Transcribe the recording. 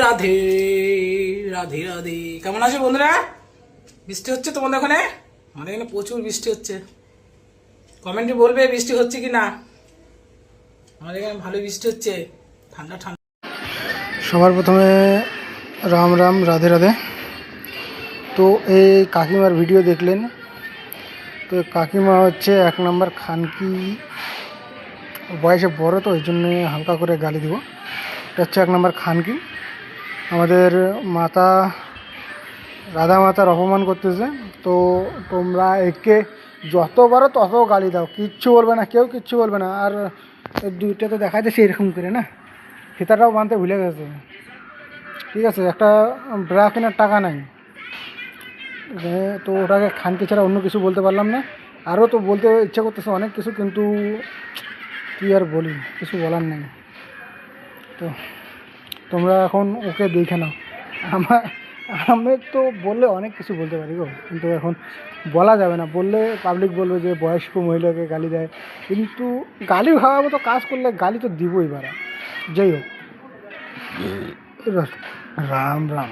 রাধে রাধে রাধে। কেমন আছো বন্ধুরা? বৃষ্টি হচ্ছে তোমাদের ওখানে? আমাদের এখানে প্রচুর বৃষ্টি হচ্ছে। কমেন্টে বলবে বৃষ্টি হচ্ছে কি না। আমাদের এখানে ভালো বৃষ্টি হচ্ছে, ঠান্ডা ঠান্ডা। সবার প্রথমে রাম রাম, রাধে রাধে। তো এই কাকিমার ভিডিও দেখলেন, তো কাকিমা হচ্ছে 1 নম্বর খানকি, বয়সে বড়, তো এই জন্যে হালকা করে গালি দিব। এটা হচ্ছে 1 নম্বর খানকি। আমাদের মাতা রাধা মাতার অপমান করতেছে। তো তোমরা একে যত পারো তত গালি দাও, কিচ্ছু বলবে না, কেউ কিচ্ছু বলবে না। আর দুইটা তো দেখা যাচ্ছে এরকম করে না, ফিতাটাও বানতে ভুলে গেছে। ঠিক আছে, একটা ব্রা কেনার টাকা নাই, তো ওটাকে খানকি ছাড়া অন্য কিছু বলতে পারলাম না। আরও তো বলতে ইচ্ছা করতেছে অনেক কিছু, কিন্তু কী আর বলি, কিছু বলার নেই। তো তোমরা এখন ওকে দেখে নাও। আমি তো বললে অনেক কিছু বলতে পারি গো, কিন্তু এখন বলা যাবে না, বললে পাবলিক বলবে যে বয়স্ক মহিলাকে গালি দেয়। কিন্তু গালি খাওয়ার মতো কাজ করলে গালি তো দিবই বারা। যাই হোক, রাম রাম।